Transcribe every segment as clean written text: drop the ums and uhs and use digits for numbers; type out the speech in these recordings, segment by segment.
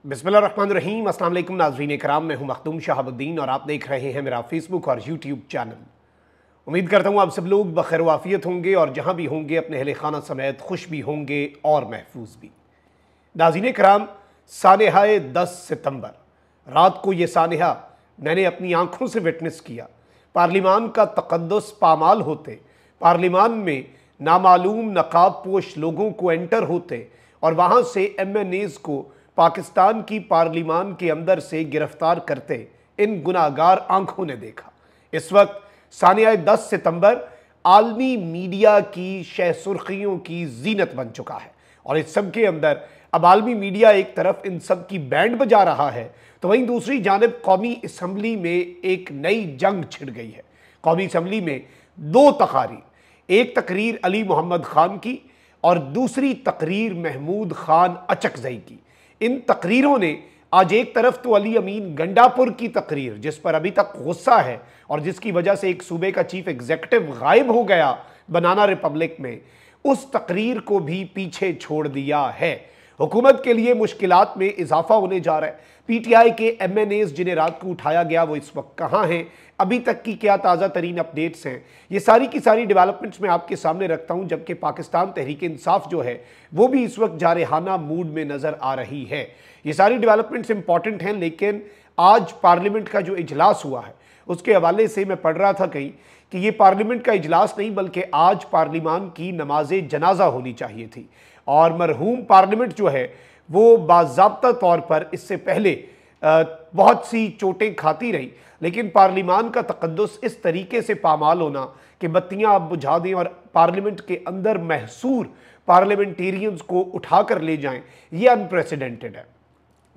बिस्मिल्लाहिर्रहमानिर्रहीम। अस्सलाम वालेकुम नाज़रीन इकराम, मैं हूं मखदूम शहाबुद्दीन और आप देख रहे हैं मेरा फेसबुक और यूट्यूब चैनल। उम्मीद करता हूं आप सब लोग बखैर वाफियत होंगे और जहां भी होंगे अपने अहले खाना समेत खुश भी होंगे और महफूज भी। नाज़रीन इकराम, सानहाए 10 सितंबर रात को ये सानहा मैंने अपनी आंखों से विटनेस किया। पार्लिमान का तक़द्दुस पामाल होते, पार्लिमान में नामालूम नकाब पोश लोगों को एंटर होते और वहाँ से MNAs को पाकिस्तान की पार्लिमान के अंदर से गिरफ्तार करते इन गुनाहगार आंखों ने देखा। इस वक्त सानिया 10 सितंबर आलमी मीडिया की शह सुर्खियों की जीनत बन चुका है और इस सब के अंदर अब आलमी मीडिया एक तरफ इन सब की बैंड बजा रहा है तो वहीं दूसरी जानिब कौमी असम्बली में एक नई जंग छिड़ गई है। कौमी असम्बली में दो तकारीर, एक तकरीर अली मोहम्मद खान की और दूसरी तकरीर महमूद खान अचकजई की। इन तकरीरों ने आज एक तरफ तो अली अमीन गंडापुर की तकरीर, जिस पर अभी तक गुस्सा है और जिसकी वजह से एक सूबे का चीफ एग्जीक्यूटिव गायब हो गया बनाना रिपब्लिक में, उस तकरीर को भी पीछे छोड़ दिया है। हुकूमत के लिए मुश्किलात में इजाफा होने जा रहा है। PTI के MNAs जिन्हें रात को उठाया गया वो इस वक्त कहाँ हैं, अभी तक की क्या ताज़ा तरीन अपडेट्स हैं, ये सारी की सारी डेवलपमेंट्स मैं आपके सामने रखता हूँ। जबकि पाकिस्तान तहरीक इंसाफ जो है वो भी इस वक्त जारहाना मूड में नज़र आ रही है। ये सारी डेवलपमेंट्स इंपॉर्टेंट हैं, लेकिन आज पार्लियामेंट का जो इजलास हुआ है उसके हवाले से मैं पढ़ रहा था कहीं कि ये पार्लियामेंट का इजलास नहीं बल्कि आज पार्लिमान की नमाज जनाजा होनी चाहिए थी और मरहूम पार्लियामेंट जो है वो बाज़ाब्ता तौर पर इससे पहले बहुत सी चोटें खाती रही, लेकिन पार्लिमान का तक़द्दुस इस तरीके से पामाल होना कि बत्तियां आप बुझा दें और पार्लियामेंट के अंदर महसूर पार्लियामेंटेरियंस को उठा कर ले जाएं, ये अनप्रेसिडेंटेड है।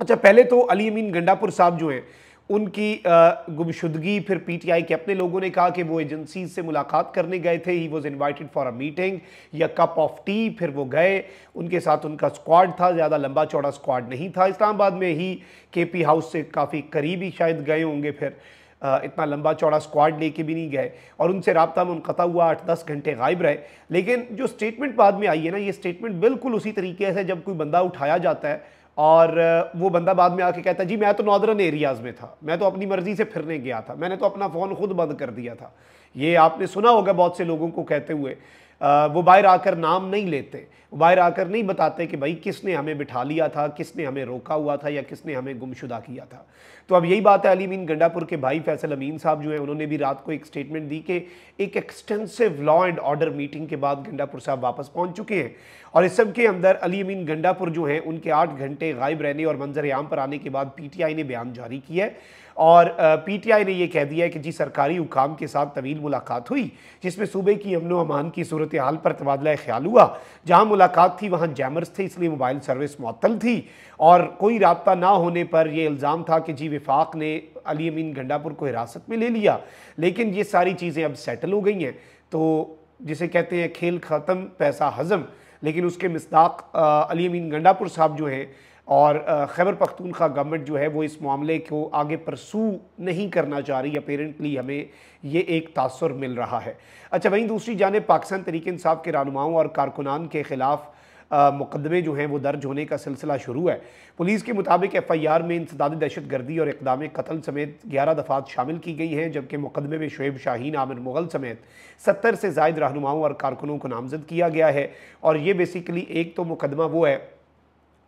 अच्छा, पहले तो अली अमीन गंडापुर साहब जो हैं उनकी गुमशुदगी, फिर PTI के अपने लोगों ने कहा कि वो एजेंसी से मुलाकात करने गए थे, he was invited for a meeting या कप ऑफ टी, फिर वो गए, उनके साथ उनका स्क्वाड था, ज़्यादा लंबा चौड़ा स्क्वाड नहीं था। इस्लामाबाद में ही KP हाउस से काफ़ी करीब ही शायद गए होंगे, फिर इतना लंबा चौड़ा स्क्वाड लेके भी नहीं गए और उनसे राब्ता मुनक़ता हुआ, 8-10 घंटे गायब रहे। लेकिन जो स्टेटमेंट बाद में आई है ना, ये स्टेटमेंट बिल्कुल उसी तरीके से जब कोई बंदा उठाया जाता है और वो बंदा बाद में आके कहता है जी मैं तो नॉर्दर्न एरियाज़ में था, मैं तो अपनी मर्जी से फिरने गया था, मैंने तो अपना फ़ोन खुद बंद कर दिया था। ये आपने सुना होगा बहुत से लोगों को कहते हुए। वो बाहर आकर नाम नहीं लेते, वो बाहर आकर नहीं बताते कि भाई किसने हमें बिठा लिया था, किसने हमें रोका हुआ था या किसने हमें गुमशुदा किया था। तो अब यही बात है, अली अमीन गंडापुर के भाई फैसल अमीन साहब जो है उन्होंने भी रात को एक स्टेटमेंट दी कि एक extensive law and order meeting के बाद गंडापुर साहब वापस पहुंच चुके हैं और इस सब के अंदर अली अमीन गंडापुर जो हैं उनके 8 घंटे गायब रहने और मंजर आम पर आने के बाद PTI ने बयान जारी किया है और PTI ने यह कह दिया है कि जी सरकारी हुकाम के साथ तवील मुलाकात हुई जिसमें सूबे की अमन व अमान की सूरत हाल पर तबादला ख्याल हुआ। जहाँ मुलाकात थी वहाँ जैमर्स थे, इसलिए मोबाइल सर्विस मुअत्तल थी और कोई राब्ता ना होने पर यह इल्ज़ाम था कि जी विफाक ने अली अमीन गंडापुर को हिरासत में ले लिया। लेकिन ये सारी चीज़ें अब सेटल हो गई हैं, तो जिसे कहते हैं खेल ख़त्म पैसा हज़म। लेकिन उसके मिस्दाक अली अमीन गंडापुर साहब जो हैं और खैबर पख्तूनख्वा गवर्नमेंट जो है वो इस मामले को आगे परसू नहीं करना चाह रही। अपेरेंटली हमें ये एक तासुर मिल रहा है। अच्छा, वहीं दूसरी जानिब पाकिस्तान तहरीक इंसाफ के रहनुमाओं और कारकुनान के खिलाफ मुकदमे जो हैं वो दर्ज होने का सिलसिला शुरू है। पुलिस के मुताबिक FIR में इंसदाद दहशत गर्दी और इक़दाम कत्ल समेत 11 दफ़ात शामिल की गई हैं, जबकि मुकदमे में शुएब शाहीन, आमिर मुगल समेत 70 से ज़ायद रहनुमाओं और कारकुनों को नामजद किया गया है। और ये बेसिकली एक तो मुकदमा वो है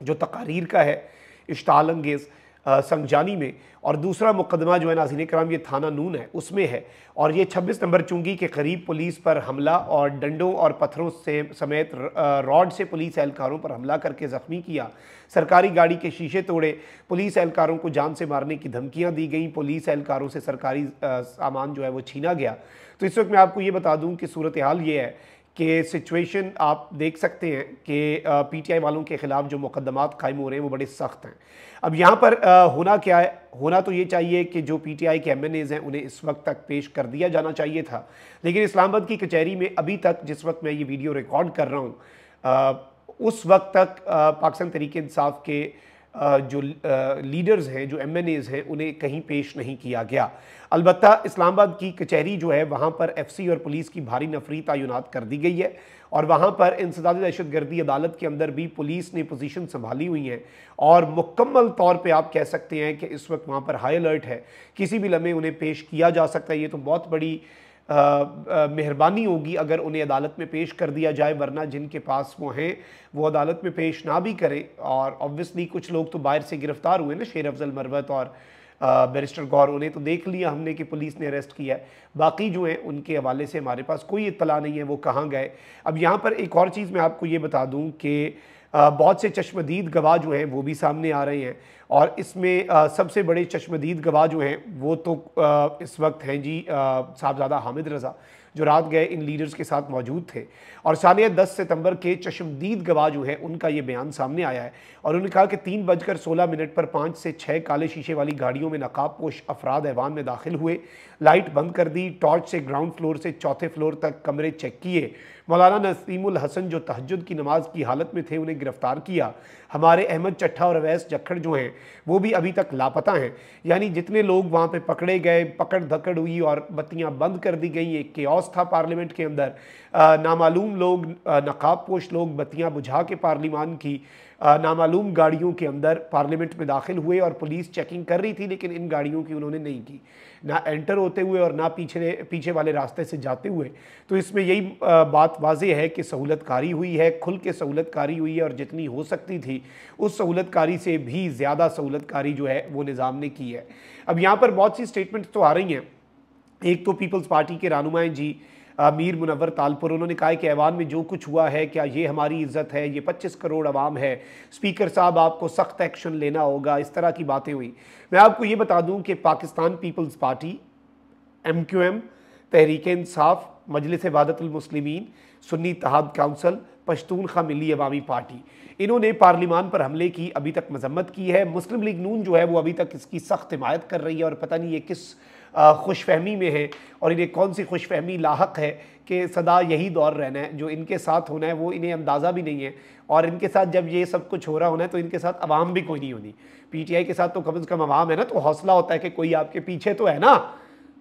जो तकारीर का है इश्ताल अंगेज़ संगजानी में, और दूसरा मुकदमा जो है नाज़रीन इकराम ये थाना नून है उसमें है और ये 26 नंबर चुंगी के करीब पुलिस पर हमला और डंडों और पत्थरों से समेत रॉड से पुलिस एहलकारों पर हमला करके ज़ख्मी किया, सरकारी गाड़ी के शीशे तोड़े, पुलिस एहलकारों को जान से मारने की धमकियां दी गई, पुलिस एहलकारों से सरकारी सामान जो है वो छीना गया। तो इस वक्त मैं आपको ये बता दूँ कि सूरत हाल ये है कि सिचुएशन आप देख सकते हैं कि PTI वालों के ख़िलाफ़ जो मुकदमात कायम हो रहे हैं वो बड़े सख्त हैं। अब यहाँ पर होना क्या है, होना तो ये चाहिए कि जो PTI के MNAs हैं उन्हें इस वक्त तक पेश कर दिया जाना चाहिए था, लेकिन इस्लामाबाद की कचहरी में अभी तक जिस वक्त मैं ये वीडियो रिकॉर्ड कर रहा हूँ उस वक्त तक पाकिस्तान तहरीक इंसाफ के जो लीडर्स हैं, जो MNAs हैं, उन्हें कहीं पेश नहीं किया गया। अलबत्ता इस्लामाबाद की कचहरी जो है वहाँ पर FC और पुलिस की भारी नफरी तैनात कर दी गई है और वहाँ पर इंसदादी दहशतगर्दी अदालत के अंदर भी पुलिस ने पोजीशन संभाली हुई है और मुकम्मल तौर पे आप कह सकते हैं कि इस वक्त वहाँ पर हाई अलर्ट है, किसी भी लम्हे उन्हें पेश किया जा सकता है। ये तो बहुत बड़ी मेहरबानी होगी अगर उन्हें अदालत में पेश कर दिया जाए, वरना जिनके पास वो हैं वो अदालत में पेश ना भी करें। और ऑब्वियसली कुछ लोग तो बाहर से गिरफ्तार हुए ना, शेर अफजल मरवत और बैरिस्टर गौर, उन्हें तो देख लिया हमने कि पुलिस ने अरेस्ट किया है। बाकी जो हैं उनके हवाले से हमारे पास कोई इत्तला नहीं है वो कहाँ गए। अब यहाँ पर एक और चीज़ मैं आपको ये बता दूँ कि बहुत से चश्मदीद गवाह जो हैं वो भी सामने आ रहे हैं और इसमें सबसे बड़े चश्मदीद गवाह जो हैं वो तो इस वक्त हैं जी साहबजादा हामिद रज़ा, जो रात गए इन लीडर्स के साथ मौजूद थे। और सानिया 10 सितंबर के चश्मदीद गवाह जो है उनका ये बयान सामने आया है और उन्होंने कहा कि 3:16 पर 5 से 6 काले शीशे वाली गाड़ियों में नकाबपोश अफराद ऐवान में दाखिल हुए, लाइट बंद कर दी, टॉर्च से ग्राउंड फ्लोर से चौथे फ्लोर तक कमरे चेक किए, मौलाना नसीमुल हसन जो तहज्जुद की नमाज की हालत में थे उन्हें गिरफ्तार किया, हमारे अहमद चट्ठा और अवैस जक्खड़ जो हैं वो भी अभी तक लापता हैं। यानी जितने लोग वहाँ पे पकड़े गए, पकड़ धकड़ हुई और बत्तियाँ बंद कर दी गई, एक केओस था पार्लियामेंट के अंदर, नामालूम लोग, नकाबपोश लोग बत्तियाँ बुझा के पार्लिमान की नामालूम गाड़ियों के अंदर पार्लियामेंट में दाखिल हुए और पुलिस चेकिंग कर रही थी, लेकिन इन गाड़ियों की उन्होंने नहीं की, ना एंटर होते हुए और ना पीछे वाले रास्ते से जाते हुए। तो इसमें यही बात वाज़ेह है कि सहूलतकारी हुई है, खुल के सहूलतकारी हुई है और जितनी हो सकती थी उस सहूलतकारी से भी ज़्यादा सहूलतकारी जो है वो निज़ाम ने की है। अब यहाँ पर बहुत सी स्टेटमेंट्स तो आ रही हैं। एक तो पीपल्स पार्टी के रहनुमाएँ जी मीर मुनव्वर तालपुर, उन्होंने कहा है कि ऐवान में जो कुछ हुआ है क्या ये हमारी इज़्ज़त है, ये 25 करोड़ अवाम है, स्पीकर साहब आपको सख्त एक्शन लेना होगा, इस तरह की बातें हुई। मैं आपको ये बता दूं कि Pakistan peoples party, MQM, Tehreek Insaf, मजलिस वहदतुल मुस्लिमीन, सुन्नी इत्तेहाद काउंसिल, पश्तूनख्वा मिली अवामी पार्टी, इन्होंने पार्लिमान पर हमले की अभी तक मजम्मत की है। मुस्लिम लीग नून जो है वो अभी तक इसकी सख्त हिमायत कर रही है और पता नहीं ये किस खुशफहमी में है और इन्हें कौन सी खुशफहमी लाहक है कि सदा यही दौर रहना है, जो इनके साथ होना है वो इन्हें अंदाज़ा भी नहीं है। और इनके साथ जब ये सब कुछ हो रहा होना है तो इनके साथ अवाम भी कोई नहीं होनी। PTI के साथ तो कम से कम अवाम है ना, तो हौसला होता है कि कोई आपके पीछे तो है ना,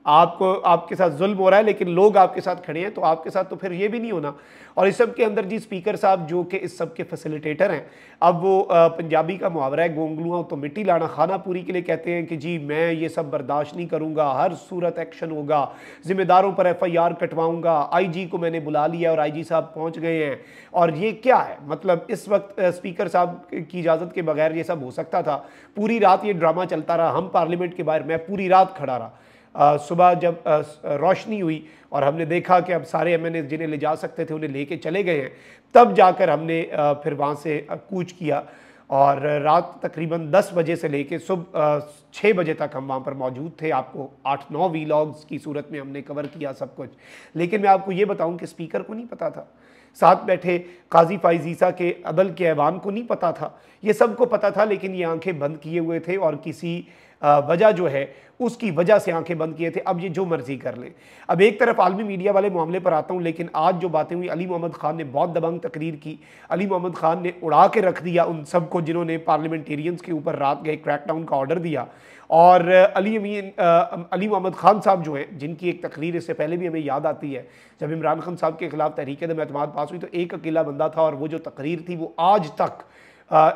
आपको आपके साथ जुल्म हो रहा है लेकिन लोग आपके साथ खड़े हैं, तो आपके साथ तो फिर ये भी नहीं होना। और इस सब के अंदर जी स्पीकर साहब जो कि इस सब के फैसिलिटेटर हैं, अब वो पंजाबी का मुहावरा है, गोंगलुआ तो मिट्टी लाना, खाना पूरी के लिए कहते हैं कि जी मैं ये सब बर्दाश्त नहीं करूँगा, हर सूरत एक्शन होगा, जिम्मेदारों पर FIR कटवाऊँगा, IG को मैंने बुला लिया और IG साहब पहुँच गए हैं। और ये क्या है, मतलब इस वक्त स्पीकर साहब की इजाज़त के बगैर ये सब हो सकता था? पूरी रात ये ड्रामा चलता रहा, हम पार्लियामेंट के बाहर, मैं पूरी रात खड़ा रहा। सुबह जब रोशनी हुई और हमने देखा कि अब सारे MNA जिन्हें ले जा सकते थे उन्हें लेके चले गए हैं, तब जाकर हमने फिर वहाँ से कूच किया और रात तकरीबन 10 बजे से लेके सुबह 6 बजे तक हम वहाँ पर मौजूद थे। आपको 8-9 वीलॉग्स की सूरत में हमने कवर किया सब कुछ। लेकिन मैं आपको ये बताऊँ कि स्पीकर को नहीं पता था, साथ बैठे काजी फाइज ईसा के अदल के ऐवान को नहीं पता था, ये सबको पता था, लेकिन ये आंखें बंद किए हुए थे और किसी वजह जो है उसकी वजह से आंखें बंद किए थे। अब ये जो मर्जी कर लें। अब एक तरफ आलमी मीडिया वाले मामले पर आता हूँ, लेकिन आज जो बातें हुई, अली मोहम्मद खान ने बहुत दबंग तकरीर की। अली मोहम्मद खान ने उड़ा के रख दिया उन सबको जिन्होंने पार्लियामेंटेरियंस के ऊपर रात गए क्रैकडाउन का ऑर्डर दिया। और अली मोहम्मद खान साहब जो हैं, जिनकी एक तकरीर इससे पहले भी हमें याद आती है, जब इमरान खान साहब के खिलाफ तहरीक-ए-एतमाद पास हुई तो एक अकेला बंदा था और वो जो तकरीर थी वो आज तक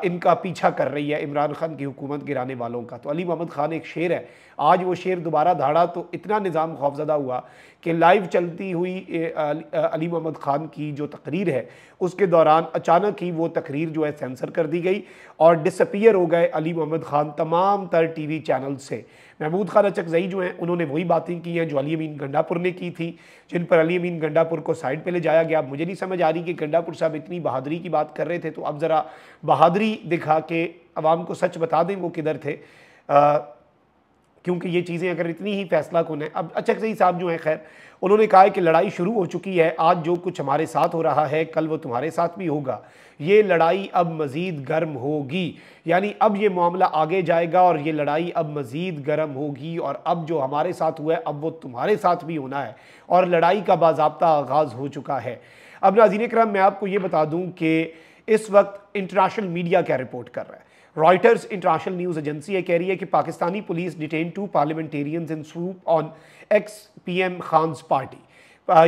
इनका पीछा कर रही है, इमरान खान की हुकूमत गिराने वालों का। तो अली मोहम्मद खान एक शेर है, आज वो शेर दोबारा धाड़ा तो इतना निज़ाम खौफजदा हुआ कि लाइव चलती हुई अली मोहम्मद खान की जो तकरीर है उसके दौरान अचानक ही वो तकरीर जो है सेंसर कर दी गई और डिसअपीयर हो गए अली मोहम्मद खान तमाम तर TV चैनल से। महमूद खान अचकज़ई जो हैं उन्होंने वही बातें की हैं जो अली अमीन गंडापुर ने की थी, जिन पर अली अमीन गंडापुर को साइड पे ले जाया गया। मुझे नहीं समझ आ रही कि गंडापुर साहब इतनी बहादुरी की बात कर रहे थे तो अब ज़रा बहादुरी दिखा के अवाम को सच बता दें वो किधर थे, क्योंकि ये चीज़ें अगर इतनी ही फैसला कुन है। अब अचकज़ई साहब जो हैं, खैर उन्होंने कहा है कि लड़ाई शुरू हो चुकी है, आज जो कुछ हमारे साथ हो रहा है कल वो तुम्हारे साथ भी होगा, ये लड़ाई अब मज़ीद गर्म होगी। यानी अब ये मामला आगे जाएगा और ये लड़ाई अब मज़ीद गर्म होगी और अब जो हमारे साथ हुआ है अब वो तुम्हारे साथ भी होना है और लड़ाई का बाज़ाब्ता आगाज़ हो चुका है। अब नाज़रीन इकराम, मैं आपको ये बता दूँ कि इस वक्त इंटरनेशनल मीडिया क्या रिपोर्ट कर रहा है। रॉयटर्स इंटरनेशनल न्यूज एजेंसी है कह रही है कि Pakistani police detain 2 parliamentarians in swoop on ex PM Khan's party,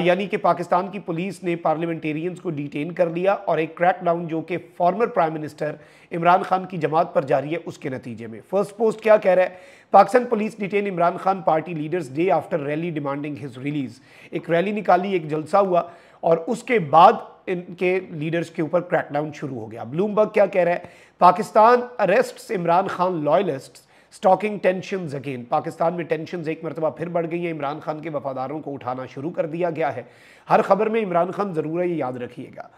यानी कि पाकिस्तान की पुलिस ने पार्लियामेंटेरियंस को डिटेन कर लिया और एक क्रैकडाउन जो कि former prime minister Imran Khan की जमात पर जारी है उसके नतीजे में। फर्स्ट पोस्ट क्या कह रहा है, Pakistan police detain Imran Khan party leaders day after rally demanding his release. एक रैली निकाली, एक जलसा हुआ और उसके बाद इनके लीडर्स के ऊपर क्रैकडाउन शुरू हो गया। ब्लूमबर्ग क्या कह रहा है, Pakistan arrests Imran Khan loyalists stoking tensions again. Pakistan में टेंशंस एक मरतबा फिर बढ़ गई है, इमरान खान के वफादारों को उठाना शुरू कर दिया गया है। हर खबर में इमरान खान ज़रूर है, ये याद रखिएगा।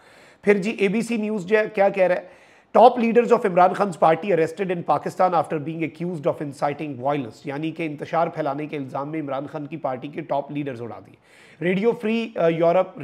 फिर जी ABC न्यूज़ जो है क्या कह रहा है, top leaders of Imran Khan party arrested in Pakistan after being accused of inciting violence, यानी कि इंतशार फैलाने के इल्ज़ाम में इमरान खान की पार्टी के टॉप लीडर्स उड़ा दिए। रेडियो फ्री यूरोप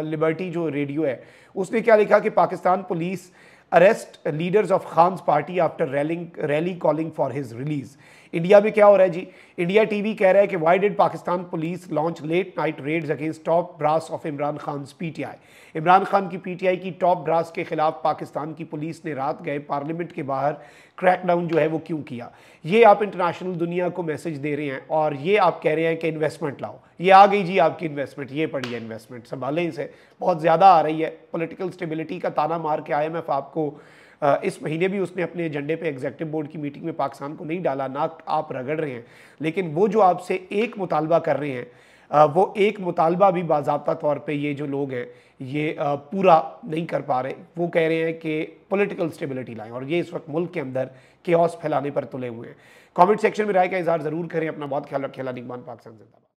लिबर्टी जो रेडियो है उसने क्या लिखा कि Pakistan police arrest leaders of Khan's party after rally calling for his release. India में क्या हो रहा है जी, इंडिया टीवी कह रहा है कि why did Pakistan police launch late night raids against top brass of Imran Khan's PTI। Imran Khan की PTI की टॉप ब्रास के खिलाफ पाकिस्तान की पुलिस ने रात गए पार्लियामेंट के बाहर क्रैकडाउन जो है वो क्यों किया। ये आप इंटरनेशनल दुनिया को मैसेज दे रहे हैं और ये आप कह रहे हैं कि इन्वेस्टमेंट लाओ। ये आ गई जी आपकी इन्वेस्टमेंट, ये पड़ी है इन्वेस्टमेंट, संभालें इसे, बहुत ज़्यादा आ रही है। पॉलिटिकल स्टेबिलिटी का ताना मार के IMF आपको इस महीने भी उसने अपने एजेंडे पे एग्जीक्यूटिव बोर्ड की मीटिंग में पाकिस्तान को नहीं डाला, ना आप रगड़ रहे हैं, लेकिन वो जो आपसे एक मुतालबा कर रहे हैं वो एक मुतालबा भी बाज़ाब्ता तौर पे ये जो लोग हैं ये पूरा नहीं कर पा रहे। वो कह रहे हैं कि पॉलिटिकल स्टेबिलिटी लाएं और ये इस वक्त मुल्क के अंदर केओस फैलाने पर तुले हुए हैं। कमेंट सेक्शन में राय का इजहार ज़रूर करें। अपना बहुत ख्याल रखें। निगमान पाकिस्तान जिंदाबाद।